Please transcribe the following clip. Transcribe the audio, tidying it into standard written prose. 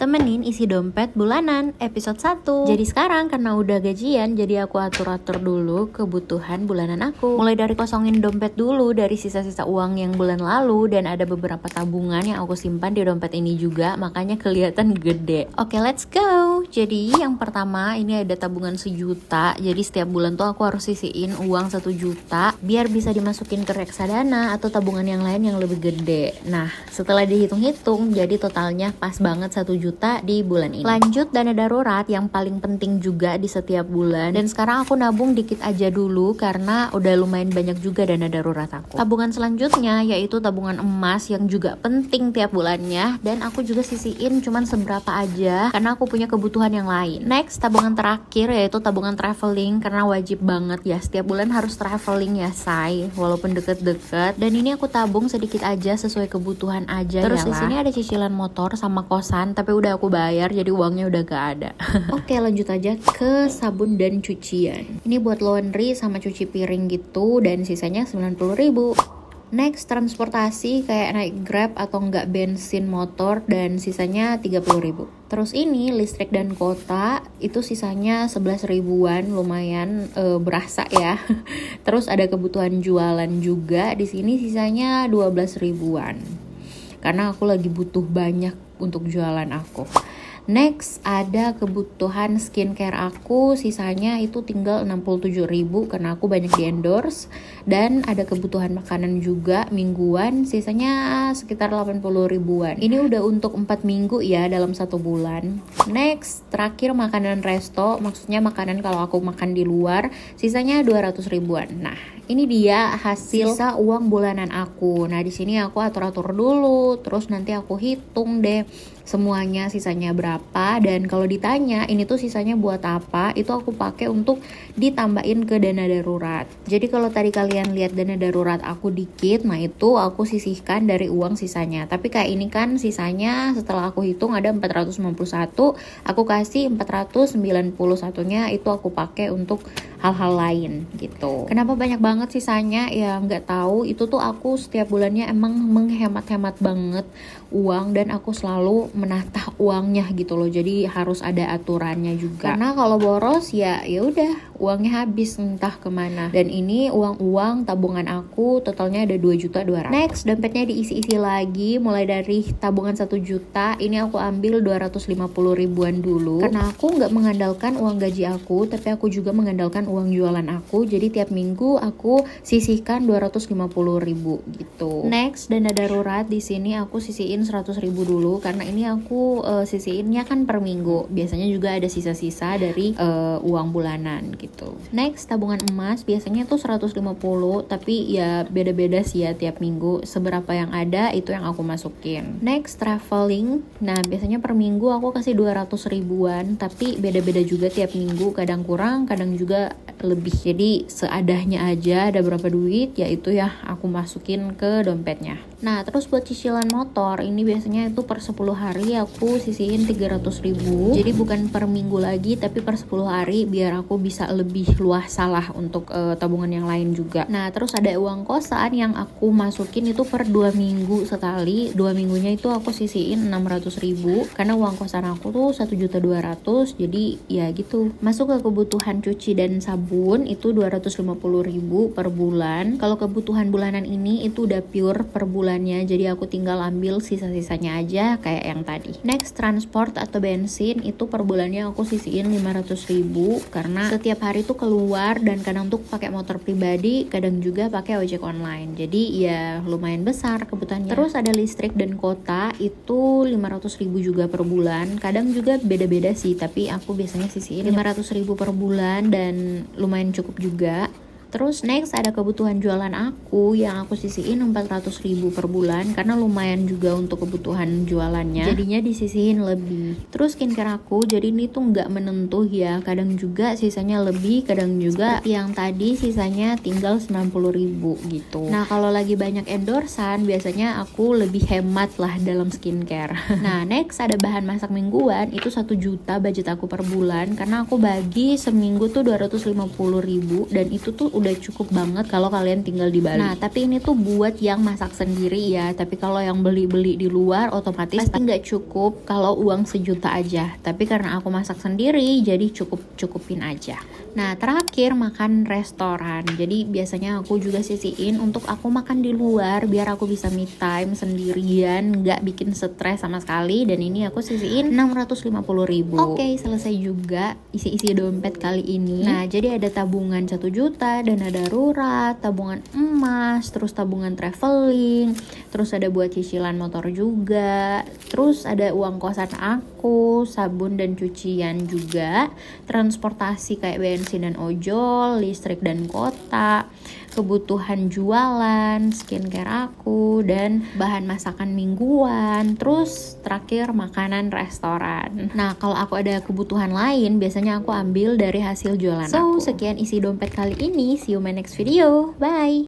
Temenin isi dompet bulanan episode 1. Jadi sekarang karena udah gajian, jadi aku atur-atur dulu kebutuhan bulanan aku. Mulai dari kosongin dompet dulu dari sisa-sisa uang yang bulan lalu, dan ada beberapa tabungan yang aku simpan di dompet ini juga, makanya kelihatan gede. Oke, let's go. Jadi yang pertama ini ada tabungan 1 juta. Jadi setiap bulan tuh aku harus sisiin uang 1 juta biar bisa dimasukin ke reksadana atau tabungan yang lain yang lebih gede. Nah, setelah dihitung-hitung jadi totalnya pas banget 1 juta di bulan ini. Lanjut dana darurat yang paling penting juga di setiap bulan, dan sekarang aku nabung dikit aja dulu karena udah lumayan banyak juga dana darurat aku. Tabungan selanjutnya yaitu tabungan emas yang juga penting tiap bulannya, dan aku juga sisiin cuman seberapa aja karena aku punya kebutuhan yang lain. Next, tabungan terakhir yaitu tabungan traveling, karena wajib banget ya setiap bulan harus traveling ya say, walaupun deket-deket, dan ini aku tabung sedikit aja sesuai kebutuhan aja. Terus di sini ada cicilan motor sama kosan, tapi udah aku bayar jadi uangnya udah gak ada. Oke, lanjut aja ke sabun dan cucian. Ini buat laundry sama cuci piring gitu, dan sisanya 90.000. Next, transportasi kayak naik Grab atau enggak bensin motor, dan sisanya 30.000. Terus ini listrik dan kota itu sisanya 11 ribuan, lumayan berasa ya. Terus ada kebutuhan jualan juga, di sini sisanya 12 ribuan. Karena aku lagi butuh banyak untuk jualan aku. Next, ada kebutuhan skincare aku, sisanya itu tinggal 67.000 karena aku banyak di endorse. Dan ada kebutuhan makanan juga mingguan, sisanya sekitar 80 ribuan. Ini udah untuk 4 minggu ya dalam 1 bulan. Next, terakhir makanan resto, maksudnya makanan kalau aku makan di luar, sisanya 200 ribuan. Nah, ini dia hasil sisa uang bulanan aku. Nah, di sini aku atur-atur dulu, terus nanti aku hitung deh semuanya sisanya berapa, dan kalau ditanya ini tuh sisanya buat apa, itu aku pakai untuk ditambahin ke dana darurat. Jadi kalau tadi kalian lihat dana darurat aku dikit, nah itu aku sisihkan dari uang sisanya. Tapi kayak ini kan sisanya setelah aku hitung ada 491, aku kasih 491-nya itu aku pakai untuk hal-hal lain gitu. Kenapa banyak banget sisanya? Ya nggak tahu, itu tuh aku setiap bulannya emang menghemat-hemat banget uang, dan aku selalu menatah uangnya gitu loh. Jadi harus ada aturannya juga. Karena kalau boros ya udah uangnya habis entah kemana. Dan ini uang tabungan aku totalnya ada 2.200.000. Next, dompetnya diisi-isi lagi, mulai dari tabungan 1 juta, ini aku ambil 250 ribuan dulu. Karena aku nggak mengandalkan uang gaji aku, tapi aku juga mengandalkan uang jualan aku. Jadi tiap minggu aku sisihkan 250 ribu gitu. Next, dana darurat di sini aku sisihin 100 ribu dulu, karena ini aku sisihinnya kan per minggu. Biasanya juga ada sisa-sisa dari uang bulanan gitu. Next, tabungan emas biasanya tuh 150, tapi ya beda-beda sih ya tiap minggu. Seberapa yang ada itu yang aku masukin. Next, traveling. Nah, biasanya per minggu aku kasih 200 ribuan, tapi beda-beda juga tiap minggu. Kadang kurang, kadang juga lebih. Jadi seadanya aja, ada berapa duit ya itu ya aku masukin ke dompetnya. Nah, terus buat cicilan motor ini biasanya itu per 10 hari aku sisihin 300 ribu. Jadi bukan per minggu lagi, tapi per 10 hari biar aku bisa lebih luas salah untuk tabungan yang lain juga. Nah, terus ada uang kosan yang aku masukin itu per 2 minggu sekali. 2 minggunya itu aku sisihin 600 ribu karena uang kosan aku tuh 1.200.000. Jadi ya gitu. Masuk ke kebutuhan cuci dan sabun itu 250 ribu per bulan. Kalau kebutuhan bulanan ini itu udah pure per bulannya, jadi aku tinggal ambil sisa-sisanya aja kayak yang tadi. Next, transport atau bensin itu per bulannya aku sisihin 500 ribu karena setiap hari tuh keluar, dan kadang tuh pakai motor pribadi, kadang juga pakai ojek online. Jadi ya lumayan besar kebutuhannya. Terus ada listrik dan kota itu 500 ribu juga per bulan. Kadang juga beda-beda sih, tapi aku biasanya sisihin 500 ribu per bulan dan lumayan cukup juga. Terus next ada kebutuhan jualan aku yang aku sisihin 400 ribu per bulan karena lumayan juga untuk kebutuhan jualannya, jadinya disisihin lebih. Terus skincare aku, jadi ini tuh nggak menentu ya, kadang juga sisanya lebih, kadang juga seperti yang tadi sisanya tinggal 90 ribu gitu. Nah, kalau lagi banyak endorsan biasanya aku lebih hemat lah dalam skincare. Nah, next ada bahan masak mingguan, itu 1 juta budget aku per bulan karena aku bagi seminggu tuh 250 ribu, dan itu tuh udah cukup banget kalau kalian tinggal di Bali. Nah, tapi ini tuh buat yang masak sendiri ya. Tapi kalau yang beli-beli di luar otomatis pasti nggak cukup kalau uang sejuta aja. Tapi karena aku masak sendiri, jadi cukupin aja. Nah, terakhir makan restoran. Jadi biasanya aku juga sisihin untuk aku makan di luar biar aku bisa me time sendirian, nggak bikin stres sama sekali. Dan ini aku sisihin 650.000. Oke, selesai juga isi-isi dompet kali ini. Nah, jadi ada tabungan 1 juta, dana darurat, tabungan emas, terus tabungan traveling, terus ada buat cicilan motor juga, terus ada uang kosan aku, sabun dan cucian juga, transportasi kayak bensin dan ojol, listrik dan kota, kebutuhan jualan, skincare aku, dan bahan masakan mingguan, terus terakhir makanan restoran. Nah, kalau aku ada kebutuhan lain, biasanya aku ambil dari hasil jualan aku. So, sekian isi dompet kali ini. See you my next video. Bye!